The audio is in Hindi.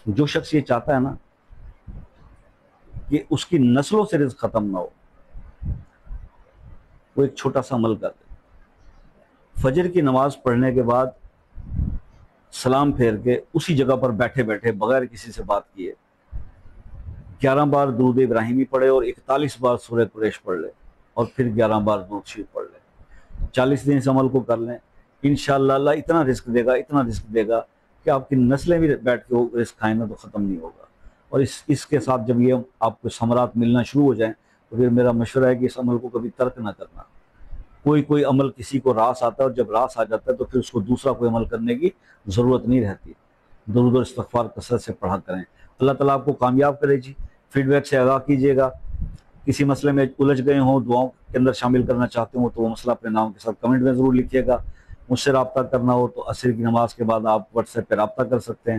जो शख्स ये चाहता है ना कि उसकी नस्लों से रिज़्क खत्म ना हो, वो एक छोटा सा अमल कर दे। फजर की नमाज पढ़ने के बाद सलाम फेर के उसी जगह पर बैठे बैठे बगैर किसी से बात किए 11 बार दूध इब्राहिमी पढ़े और 41 बार सूरह कुरैश पढ़ ले और फिर 11 बार दूध शरीफ पढ़ ले। 40 दिन इस अमल को कर लें, इंशाअल्लाह अल्लाह इतना रिस्क देगा, इतना रिस्क देगा कि आपकी नस्लें भी बैठ के वो रिस्क खाएंगे तो ख़त्म नहीं होगा। और इसके साथ जब ये आपको समरात मिलना शुरू हो जाए तो फिर मेरा मशवरा है कि इस अमल को कभी तर्क ना करना। कोई कोई अमल किसी को रास आता है और जब रास आ जाता है तो फिर उसको दूसरा कोई अमल करने की ज़रूरत नहीं रहती। दुरूद और इस्तग़फ़ार कसरत से पढ़ा करें। अल्लाह ताला आपको कामयाब करे जी। फीडबैक से आगाह कीजिएगा। किसी मसले में उलझ गए हों, दुआओं के अंदर शामिल करना चाहते हो तो वो मसला अपने नाम के साथ कमेंट में ज़रूर लिखिएगा। मुझसे रब्ता करना हो तो असर की नमाज के बाद आप व्हाट्सएप पर रब्ता कर सकते हैं।